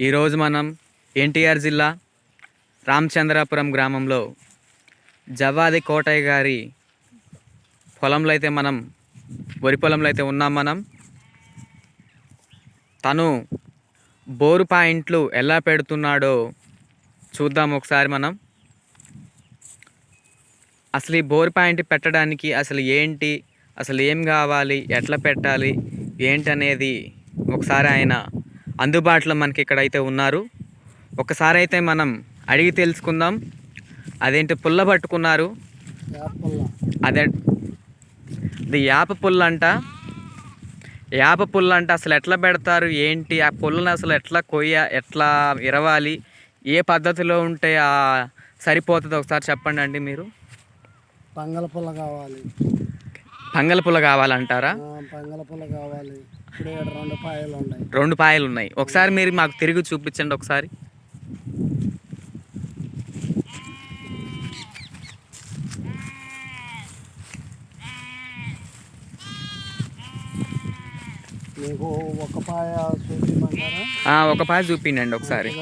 ఈరోజు మనం ఎన్టీఆర్ జిల్లా రామచంద్రాపురం గ్రామంలో జవ్వాది కోటయ్య గారి పొలంలో అయితే వరి పొలంలో అయితే ఉన్నాం మనం. తను బోరు పాయింట్లు ఎలా పెడుతున్నాడో చూద్దాం ఒకసారి మనం. అసలు ఈ బోర్ పాయింట్ పెట్టడానికి అసలు ఏంటి, అసలు ఏం కావాలి, ఎట్లా పెట్టాలి ఏంటి అనేది ఒకసారి ఆయన అందుబాటులో మనకి ఇక్కడైతే ఉన్నారు. ఒకసారి అయితే మనం అడిగి తెలుసుకుందాం. అదేంటి పుల్ల పట్టుకున్నారు, అది యాప పుల్ల అంట. యాప పుల్ల అంట అసలు ఎట్లా పెడతారు ఏంటి, ఆ పుల్లని అసలు ఎట్లా ఎట్లా ఇరవాలి, ఏ పద్ధతిలో ఉంటే సరిపోతుంది ఒకసారి చెప్పండి అండి మీరు. పంగల పుల్ల కావాలి. పంగల పుల్ల కావాలంటారా? పంగల పుల్ల కావాలి. ఇప్పుడు 2 పాయలు ఉన్నాయి. 2 పాయలు ఉన్నాయి. ఒకసారి మీరు మాకు తిరిగి చూపించండి ఒకసారి. మీకు ఒక పాయ చూపించమంటారా? ఒక పాయ చూపించండి ఒకసారి.